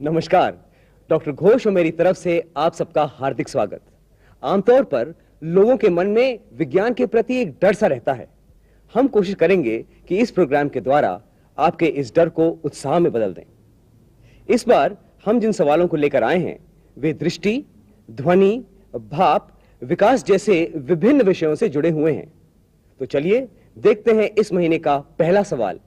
नमस्कार। डॉक्टर घोष और मेरी तरफ से आप सबका हार्दिक स्वागत। आमतौर पर लोगों के मन में विज्ञान के प्रति एक डर सा रहता है। हम कोशिश करेंगे कि इस प्रोग्राम के द्वारा आपके इस डर को उत्साह में बदल दें। इस बार हम जिन सवालों को लेकर आए हैं वे दृष्टि, ध्वनि, भाप, विकास जैसे विभिन्न विषयों से जुड़े हुए हैं। तो चलिए देखते हैं इस महीने का पहला सवाल।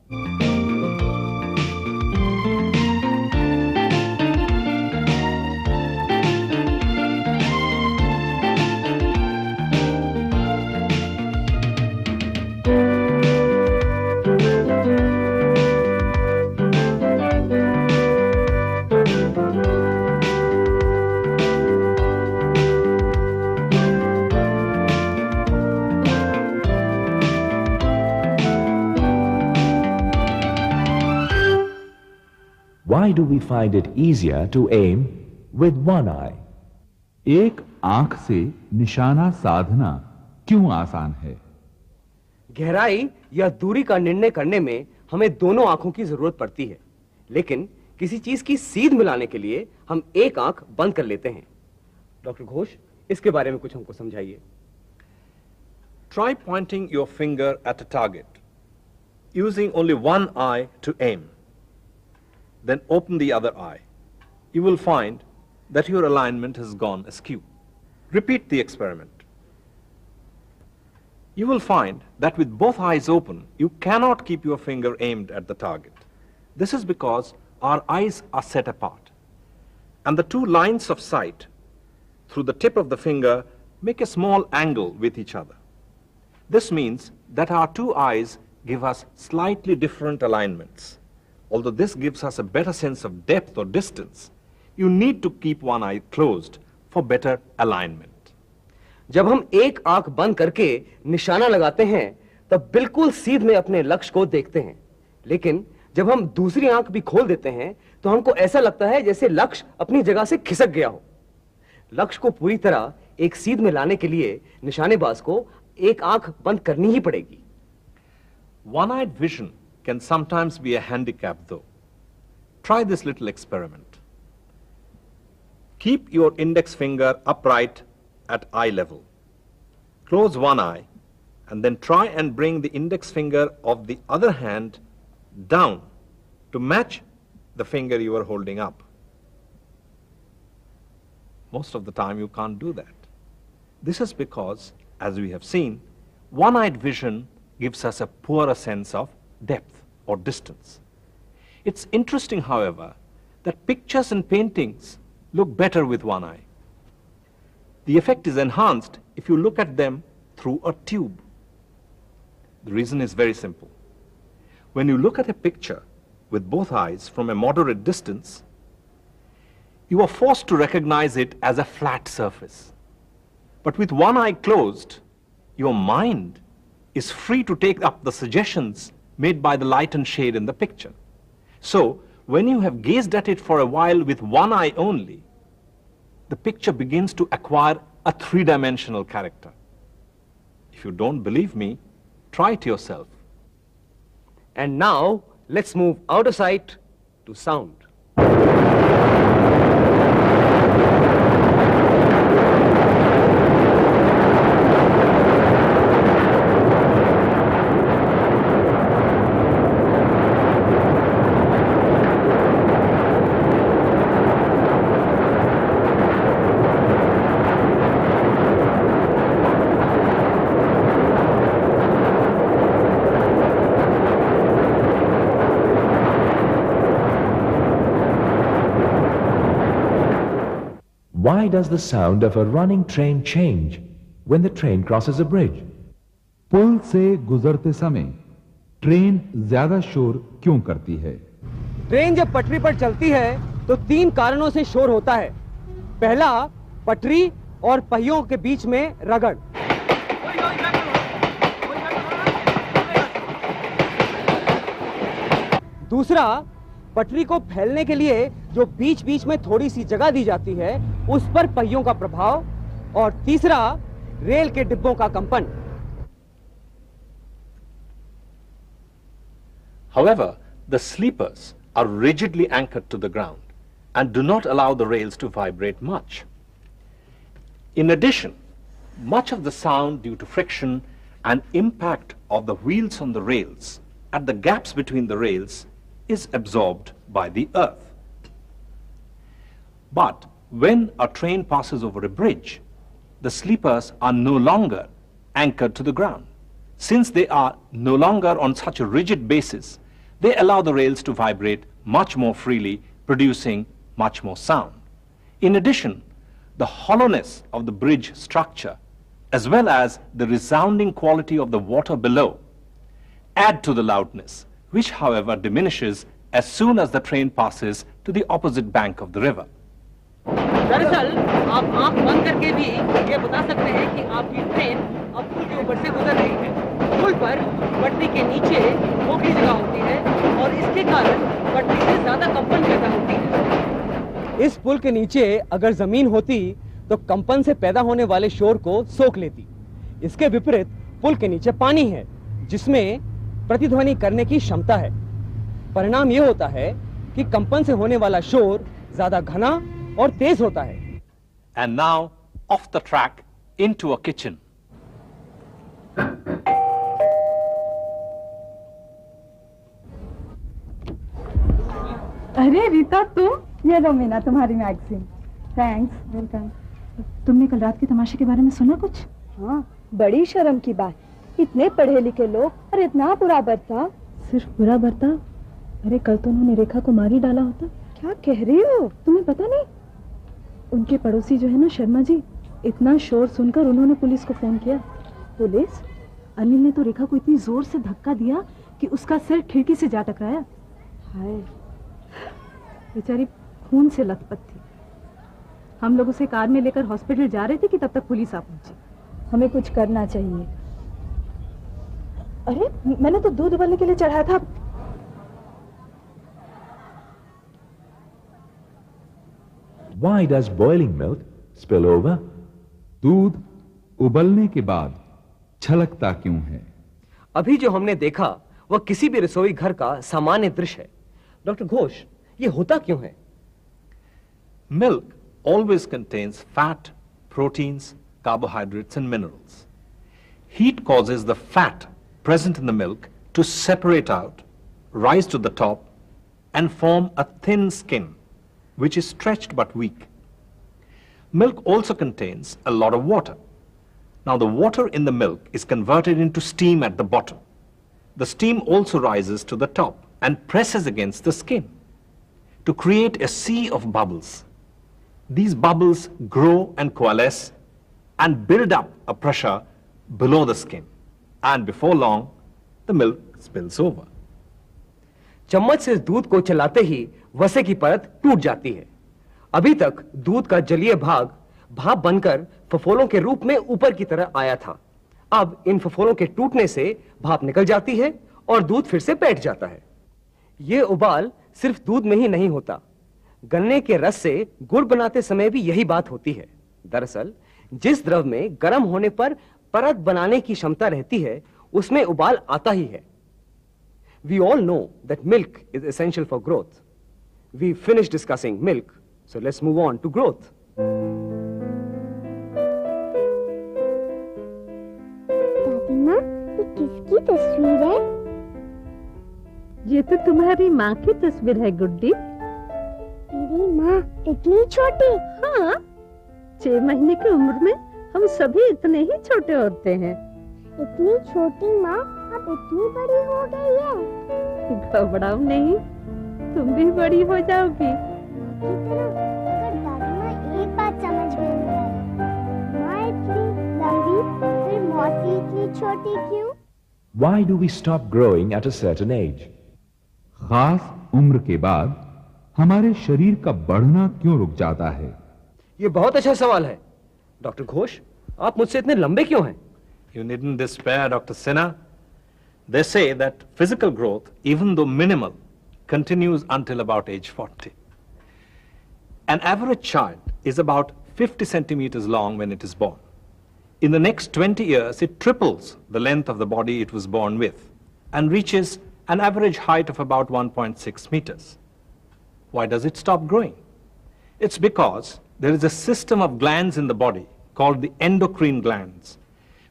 Why do we find it easier to aim with one eye? एक आंख से निशाना साधना क्यों आसान है? गहराई या दूरी का निर्णय करने में हमें दोनों आंखों की जरूरत पड़ती है, लेकिन किसी चीज की सीध मिलाने के लिए हम एक आंख बंद कर लेते हैं। डॉक्टर घोष, इसके बारे में कुछ हमको समझाइए। Try pointing your finger at a target, using only one eye to aim. Then open the other eye. You will find that your alignment has gone askew. Repeat the experiment. You will find that with both eyes open, you cannot keep your finger aimed at the target. This is because our eyes are set apart, and the two lines of sight through the tip of the finger make a small angle with each other. This means that our two eyes give us slightly different alignments. Although this gives us a better sense of depth or distance, you need to keep one eye closed for better alignment. जब हम एक आंख बंद करके निशाना लगाते हैं तब बिल्कुल सीध में अपने लक्ष्य को देखते हैं, लेकिन जब हम दूसरी आंख भी खोल देते हैं तो हमको ऐसा लगता है जैसे लक्ष्य अपनी जगह से खिसक गया हो। लक्ष्य को पूरी तरह एक सीध में लाने के लिए निशानेबाज को एक आंख बंद करनी ही पड़ेगी। One-eyed vision can sometimes be a handicap though. Try this little experiment. Keep your index finger upright at eye level. Close one eye and then try and bring the index finger of the other hand down to match the finger you are holding up. Most of the time you can't do that. This is because, as we have seen, one-eyed vision gives us a poorer sense of depth or distance. It's interesting, however, that pictures and paintings look better with one eye. The effect is enhanced if you look at them through a tube. The reason is very simple. When you look at a picture with both eyes from a moderate distance, you are forced to recognize it as a flat surface. But with one eye closed, your mind is free to take up the suggestions made by the light and shade in the picture. So, when you have gazed at it for a while with one eye only, the picture begins to acquire a three-dimensional character. If you don't believe me, try it yourself. And now, let's move out of sight to sound. Why does the sound of a running train change when the train crosses a bridge? पुल से गुजरते समय train ज्यादा शोर क्यों करती है? Train जब पटरी पर चलती है तो तीन कारणों से शोर होता है। पहला, पटरी और पहियों के बीच में रगड़। दूसरा, पटरी को फैलने के लिए जो बीच बीच में थोड़ी सी जगह दी जाती है उस पर पहियों का प्रभाव। और तीसरा, रेल के डिब्बों का कंपन। However, the sleepers are rigidly anchored to the ground. and do not allow the rails to vibrate much. In addition, much of the sound due to friction and impact of the wheels on the rails at the gaps between the rails is absorbed by the earth. But when a train passes over a bridge, the sleepers are no longer anchored to the ground. Since they are no longer on such a rigid basis, they allow the rails to vibrate much more freely, producing much more sound. In addition, the hollowness of the bridge structure, as well as the resounding quality of the water below, add to the loudness, which, however, diminishes as soon as the train passes to the opposite bank of the river. दरअसल आप आंख बंद करके भी ये बता सकते हैं कि आपकी ट्रेन अब पुल के ऊपर से गुजर रही है। पुल पर पटरी के नीचे खोखली जगह होती है और इसके कारण पटरी से ज्यादा कंपन पैदा होती है। इस पुल के नीचे अगर जमीन होती तो कंपन से पैदा होने वाले शोर को सोख लेती। इसके विपरीत पुल के नीचे पानी है जिसमें प्रतिध्वनि करने की क्षमता है। परिणाम यह होता है कि कंपन से होने वाला शोर ज्यादा घना और तेज होता है। And now, off the track, into a kitchen. अरे रीता, तुम? ये लो मीना, तुम्हारी मैगजीन। थैंक्स। वेलकम। तुमने कल रात के तमाशे के बारे में सुना कुछ? हाँ, बड़ी शर्म की बात। इतने पढ़े लिखे लोग और इतना बुरा बर्ताव। सिर्फ बुरा बर्ताव? अरे कल तो उन्होंने रेखा को मार ही डाला होता। क्या कह रही हो? तुम्हें पता नहीं? उनके पड़ोसी जो है ना शर्मा जी, इतना शोर सुनकर उन्होंने पुलिस को फोन किया। पुलिस? अनिल ने तो रेखा को इतनी जोर से धक्का दिया कि उसका सिर खिड़की से जा टकराया। हाय, बेचारी खून से लथपथ थी। हम लोग उसे कार में लेकर हॉस्पिटल जा रहे थे कि तब तक पुलिस आ पहुंची। हमें कुछ करना चाहिए। अरे मैंने तो दूध उबलने के लिए चढ़ाया था। Why does boiling milk spill over? दूध उबलने के बाद छलकता क्यों है? अभी जो हमने देखा वह किसी भी रसोई घर का सामान्य दृश्य है। डॉक्टर घोष, ये होता क्यों है? Milk always contains fat, proteins, carbohydrates and minerals. Heat causes the fat present in the milk to separate out, rise to the top and form a thin skin which is stretched but weak. Milk also contains a lot of water. Now the water in the milk is converted into steam at the bottom. The steam also rises to the top and presses against the skin to create a sea of bubbles. These bubbles grow and coalesce and build up a pressure below the skin. And before long, the milk spills over. चम्मच से दूध को चलाते ही वसे की परत टूट जाती है। अभी तक दूध का जलीय भाग भाप बनकर फफोलों के रूप में ऊपर की तरह आया था। अब इन फफोलों के टूटने से भाप निकल जाती है और दूध फिर से बैठ जाता है। यह उबाल सिर्फ दूध में ही नहीं होता, गन्ने के रस से गुड़ बनाते समय भी यही बात होती है। दरअसल जिस द्रव में गर्म होने पर परत बनाने की क्षमता रहती है उसमें उबाल आता ही है। We all know that milk is essential for growth. We finished discussing milk, so let's move on to growth. दादी माँ, ये किसकी तस्वीर है? ये तो तुम्हारी माँ की तस्वीर है गुड्डी। मेरी माँ इतनी छोटी? हाँ, 6 महीने की उम्र में हम सभी इतने ही छोटे होते हैं। इतनी छोटी माँ अब इतनी बड़ी हो गई है। घबराओ नहीं, तुम भी बड़ी हो जाओगी। अगर दादी माँ एक बात समझ में नहीं आई, माँ इतनी लंबी फिर मौसी इतनी छोटी क्यों? Why do we stop growing at a certain age? खास उम्र के बाद हमारे शरीर का बढ़ना क्यों रुक जाता है? ये बहुत अच्छा सवाल है। डॉक्टर घोष, आप मुझसे इतने लंबे क्यों हैं? You needn't despair, Dr. Sinha. They say that physical growth, even though minimal, continues until about age 40. An average child is about 50 centimeters long when it is born. In the next 20 years, it triples the length of the body it was born with and reaches an average height of about 1.6 meters. Why does it stop growing? It's because there is a system of glands in the body called the endocrine glands,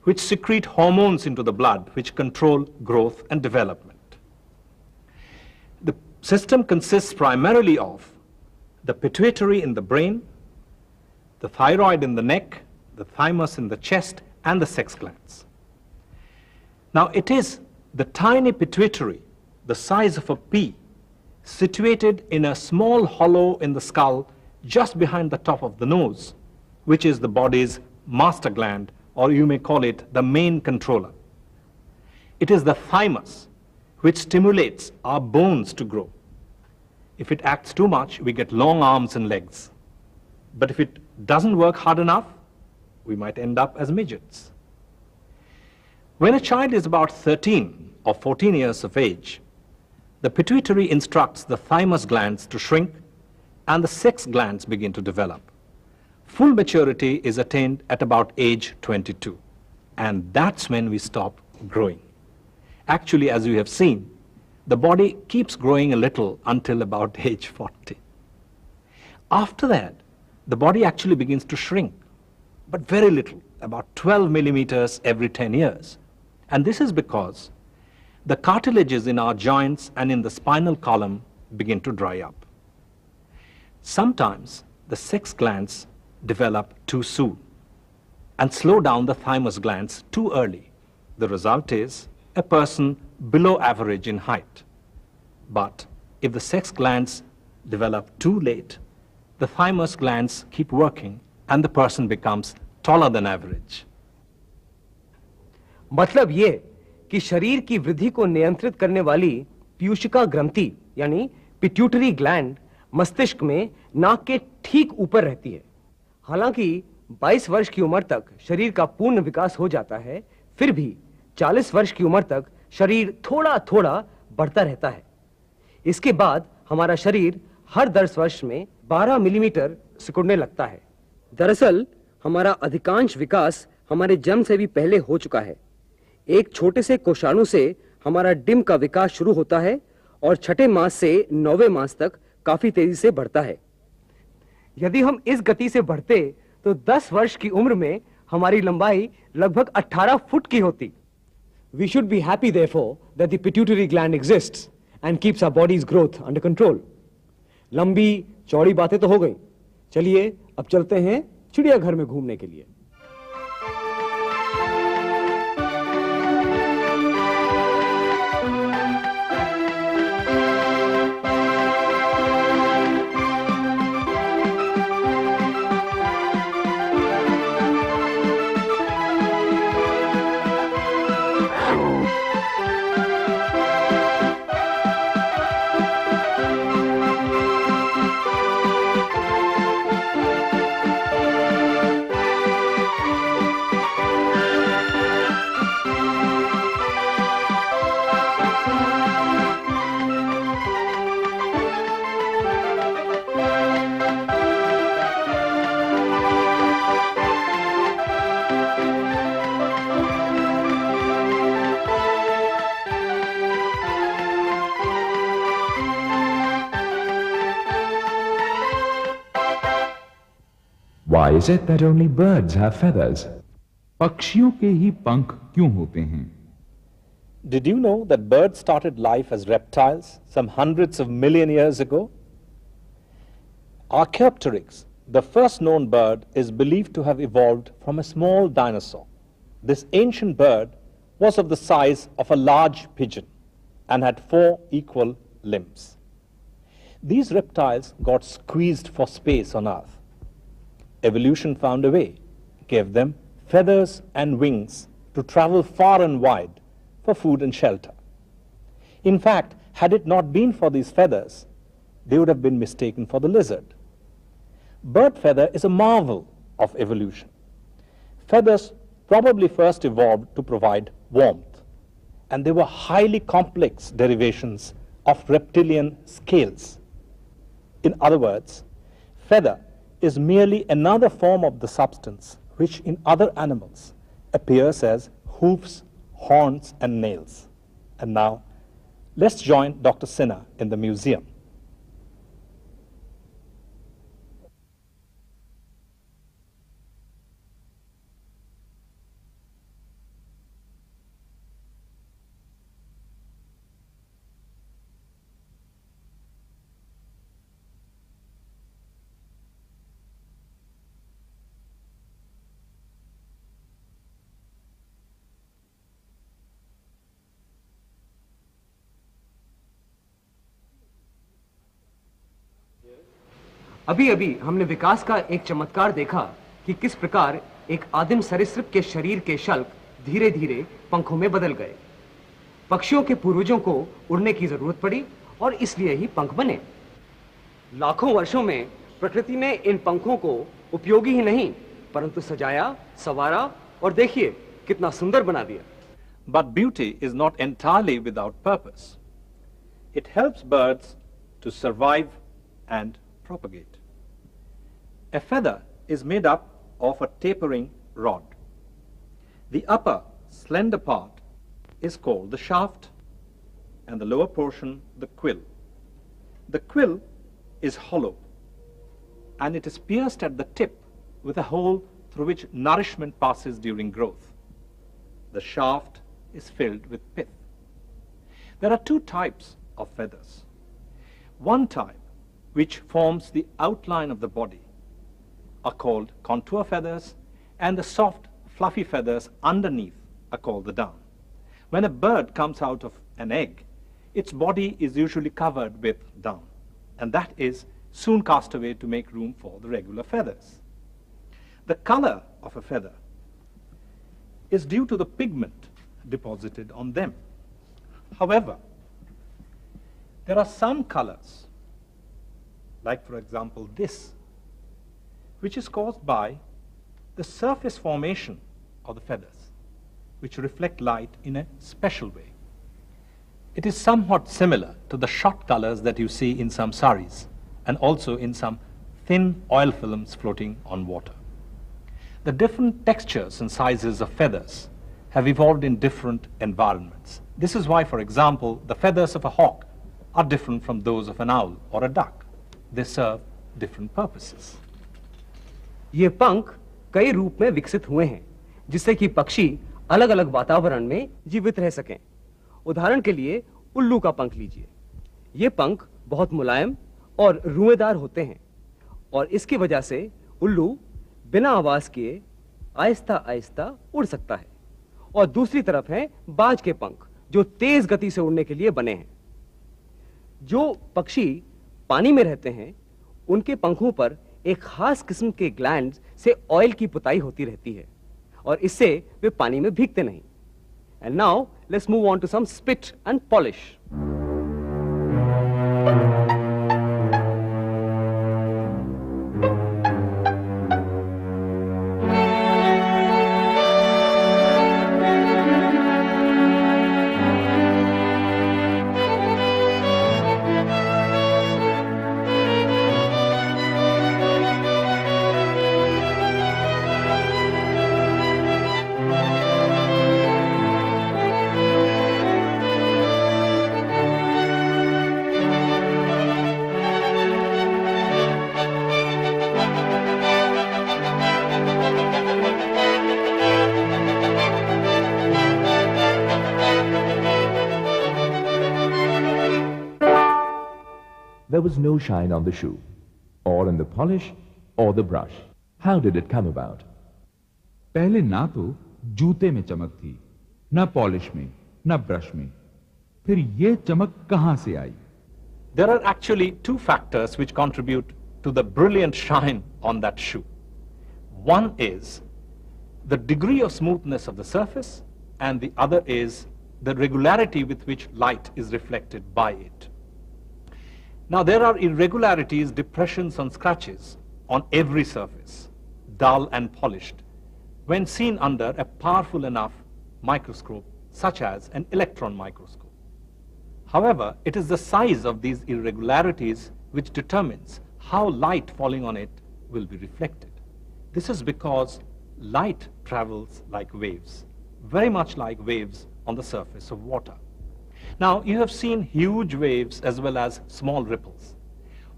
which secrete hormones into the blood which control growth and development. The system consists primarily of the pituitary in the brain, the thyroid in the neck, the thymus in the chest, and the sex glands. Now, it is the tiny pituitary, the size of a pea, situated in a small hollow in the skull just behind the top of the nose, which is the body's master gland, or you may call it the main controller. It is the thymus which stimulates our bones to grow. If it acts too much, we get long arms and legs. But if it doesn't work hard enough, we might end up as midgets. When a child is about 13 or 14 years of age, the pituitary instructs the thymus glands to shrink and the sex glands begin to develop. Full maturity is attained at about age 22, and that's when we stop growing. Actually, as we have seen, the body keeps growing a little until about age 40. After that, the body actually begins to shrink, but very little, about 12 millimeters every 10 years. And this is because the cartilages in our joints and in the spinal column begin to dry up. Sometimes the sex glands develop too soon and slow down the thymus glands too early. The result is a person below average in height. But if the sex glands develop too late, the thymus glands keep working and the person becomes taller than average. मतलब ये कि शरीर की वृद्धि को नियंत्रित करने वाली पीयूषिका ग्रंथि यानी पिट्यूटरी ग्लैंड मस्तिष्क में नाक के ठीक ऊपर रहती है। हालांकि 22 वर्ष की उम्र तक शरीर का पूर्ण विकास हो जाता है, फिर भी 40 वर्ष की उम्र तक शरीर थोड़ा थोड़ा बढ़ता रहता है। इसके बाद हमारा शरीर हर 10 वर्ष में 12 मिलीमीटर सिकुड़ने लगता है। दरअसल हमारा अधिकांश विकास हमारे जन्म से भी पहले हो चुका है। एक छोटे से कोशाणु से हमारा डिंब का विकास शुरू होता है और छठे मास से 9वें मास तक काफी तेजी से बढ़ता है। यदि हम इस गति से बढ़ते तो 10 वर्ष की उम्र में हमारी लंबाई लगभग 18 फुट की होती। We should be happy therefore that the pituitary gland exists and keeps our body's growth under control. लंबी चौड़ी बातें तो हो गई, चलिए अब चलते हैं चिड़ियाघर में घूमने के लिए। Why is it that only birds have feathers? पक्षियों के ही पंख क्यों होते हैं? Did you know that birds started life as reptiles some hundreds of million years ago? Archaeopteryx, the first known bird, is believed to have evolved from a small dinosaur. This ancient bird was of the size of a large pigeon and had 4 equal limbs. These reptiles got squeezed for space on Earth. Evolution found a way, gave them feathers and wings to travel far and wide for food and shelter. In fact, had it not been for these feathers, they would have been mistaken for the lizard. Bird feather is a marvel of evolution. Feathers probably first evolved to provide warmth, and they were highly complex derivations of reptilian scales. In other words, feather is merely another form of the substance which in other animals appears as hoofs, horns, and nails. And now, let's join Dr. Sinha in the museum. अभी अभी हमने विकास का एक चमत्कार देखा कि किस प्रकार एक आदिम सरीसृप के शरीर के शल्क धीरे धीरे पंखों में बदल गए। पक्षियों के पूर्वजों को उड़ने की जरूरत पड़ी और इसलिए ही पंख बने। लाखों वर्षों में प्रकृति ने इन पंखों को उपयोगी ही नहीं परंतु सजाया, संवारा और देखिए कितना सुंदर बना दिया। But beauty is not entirely without purpose. It helps birds to survive and propagate. A feather is made up of a tapering rod. The upper, slender part is called the shaft and the lower portion the quill. The quill is hollow and it is pierced at the tip with a hole through which nourishment passes during growth. The shaft is filled with pith. There are two types of feathers. One type, which forms the outline of the body, are called contour feathers, and the soft, fluffy feathers underneath are called the down. When a bird comes out of an egg, its body is usually covered with down, and that is soon cast away to make room for the regular feathers. The color of a feather is due to the pigment deposited on them. However, there are some colors, like for example this, which is caused by the surface formation of the feathers, which reflect light in a special way. It is somewhat similar to the shot colors that you see in some saris and also in some thin oil films floating on water. The different textures and sizes of feathers have evolved in different environments. This is why, for example, the feathers of a hawk are different from those of an owl or a duck. They serve different purposes. ये पंख कई रूप में विकसित हुए हैं जिससे कि पक्षी अलग अलग वातावरण में जीवित रह सकें। उदाहरण के लिए उल्लू का पंख लीजिए। ये पंख बहुत मुलायम और रुएदार होते हैं और इसकी वजह से उल्लू बिना आवाज किए आहिस्ता आहिस्ता उड़ सकता है। और दूसरी तरफ हैं बाज के पंख जो तेज गति से उड़ने के लिए बने हैं। जो पक्षी पानी में रहते हैं उनके पंखों पर एक खास किस्म के ग्लैंड्स से ऑयल की पुताई होती रहती है और इससे वे पानी में भीगते नहीं। And now let's move on to some spit and polish. There was no shine on the shoe, or in the polish, or the brush. How did it come about? पहले ना तो जूते में चमक थी, ना पॉलिश में, ना ब्रश में। फिर ये चमक कहां से आई? There are actually two factors which contribute to the brilliant shine on that shoe. One is the degree of smoothness of the surface, and the other is the regularity with which light is reflected by it. Now there are irregularities, depressions and scratches on every surface, dull and polished, when seen under a powerful enough microscope such as an electron microscope. However, it is the size of these irregularities which determines how light falling on it will be reflected. This is because light travels like waves, very much like waves on the surface of water. Now, you have seen huge waves as well as small ripples.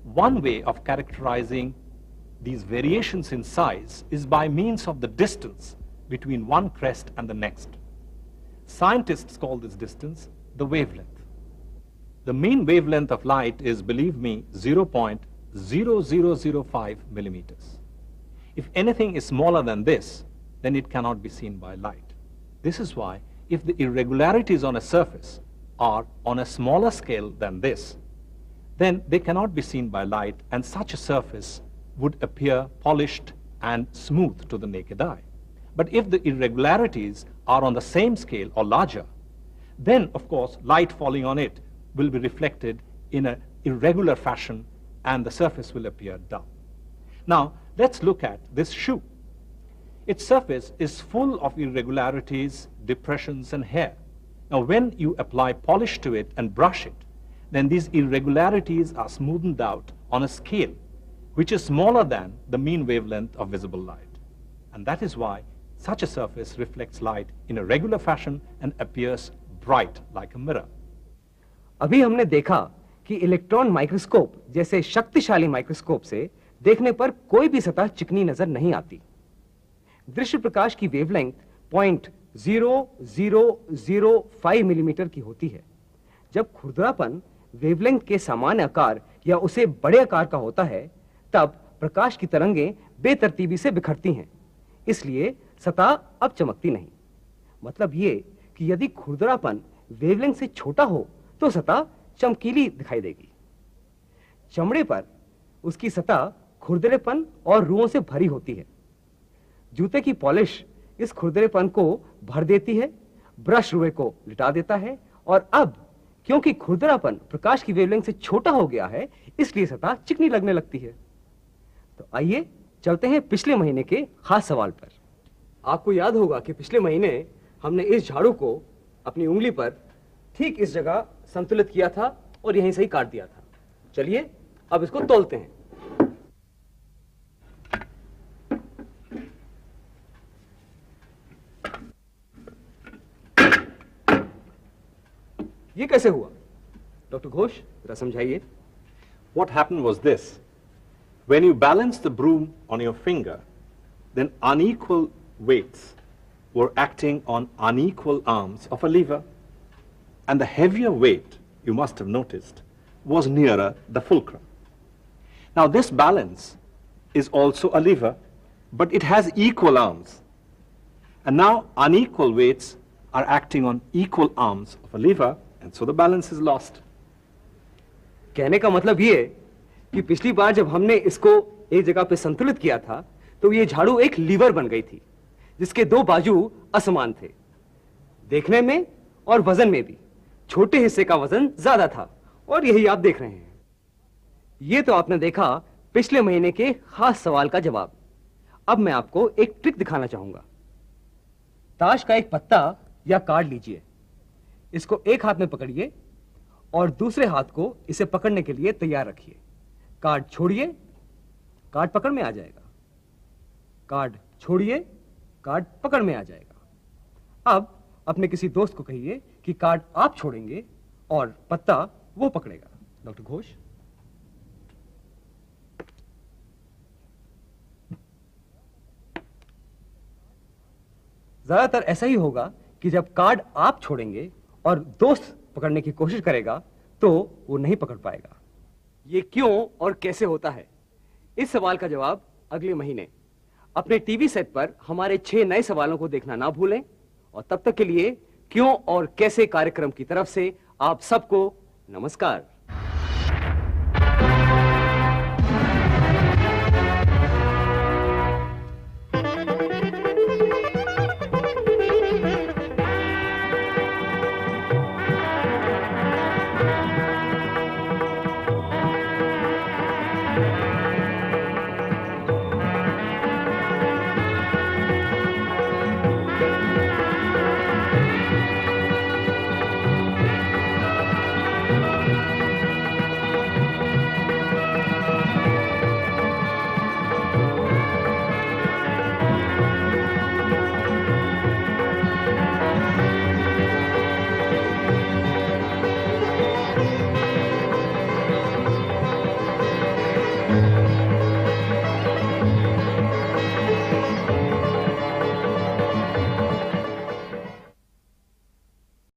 One way of characterizing these variations in size is by means of the distance between one crest and the next. Scientists call this distance the wavelength. The mean wavelength of light is, believe me, 0.0005 millimeters. If anything is smaller than this, then it cannot be seen by light. This is why if the irregularities on a surface are on a smaller scale than this, then they cannot be seen by light, and such a surface would appear polished and smooth to the naked eye. But if the irregularities are on the same scale or larger, then of course light falling on it will be reflected in an irregular fashion and the surface will appear dull. Now let's look at this shoe. Its surface is full of irregularities, depressions and hair. Now when you apply polish to it and brush it, then these irregularities are smoothened out on a scale which is smaller than the mean wavelength of visible light. And that is why such a surface reflects light in a regular fashion and appears bright like a mirror. अभी हमने देखा कि electron microscope जैसे शक्तिशाली microscope से देखने पर कोई भी सतह चिकनी नजर नहीं आती। दृश्य प्रकाश की वेवलेंथ 0.0005 मिलीमीटर की होती है। जब खुरदरापन वेवलेंथ के सामान्य आकार या उसे बड़े आकार का होता है, तब प्रकाश की तरंगें बेतरतीबी से बिखरती हैं, इसलिए सतह अब चमकती नहीं। मतलब ये कि यदि खुरदरापन वेवलेंथ से छोटा हो तो सतह चमकीली दिखाई देगी। चमड़े पर उसकी सतह खुरदरेपन और रुओं से भरी होती है। जूते की पॉलिश इस खुरदरेपन को भर देती है, ब्रश रुए को लिटा देता है, और अब क्योंकि खुरदरापन प्रकाश की वेवलेंथ से छोटा हो गया है, इसलिए सतह चिकनी लगने लगती है। तो आइए चलते हैं पिछले महीने के खास सवाल पर। आपको याद होगा कि पिछले महीने हमने इस झाड़ू को अपनी उंगली पर ठीक इस जगह संतुलित किया था और यहीं से ही काट दिया था। चलिए अब इसको तौलते हैं। ये कैसे हुआ? डॉक्टर घोष, जरा समझाइए। What happened was this. When you balance the broom on your finger, then unequal weights were acting on unequal arms of a lever. And the heavier weight, you must have noticed, was nearer the fulcrum. Now this balance is also a lever, but it has equal arms. And now unequal weights are acting on equal arms of a lever, and so the balance is lost. कहने का मतलब ये कि पिछली बार जब हमने इसको एक जगह पे संतुलित किया था, तो ये झाड़ू एक लीवर बन गई थी, जिसके दो बाजू असमान थे, देखने में और वजन में भी। छोटे हिस्से का वजन ज्यादा था, और यही आप देख रहे हैं। ये तो आपने देखा पिछले महीने के खास सवाल का जवाब। अब मैं आपको एक ट्रिक दिखाना चाहूंगा। ताश का एक पत्ता या कार्ड लीजिए, इसको एक हाथ में पकड़िए और दूसरे हाथ को इसे पकड़ने के लिए तैयार रखिए। कार्ड छोड़िए, कार्ड पकड़ में आ जाएगा। कार्ड छोड़िए, कार्ड पकड़ में आ जाएगा। अब अपने किसी दोस्त को कहिए कि कार्ड आप छोड़ेंगे और पत्ता वो पकड़ेगा। डॉक्टर घोष। ज्यादातर ऐसा ही होगा कि जब कार्ड आप छोड़ेंगे और दोस्त पकड़ने की कोशिश करेगा तो वो नहीं पकड़ पाएगा। ये क्यों और कैसे होता है, इस सवाल का जवाब अगले महीने अपने टीवी सेट पर हमारे 6 नए सवालों को देखना ना भूलें। और तब तक के लिए क्यों और कैसे कार्यक्रम की तरफ से आप सबको नमस्कार।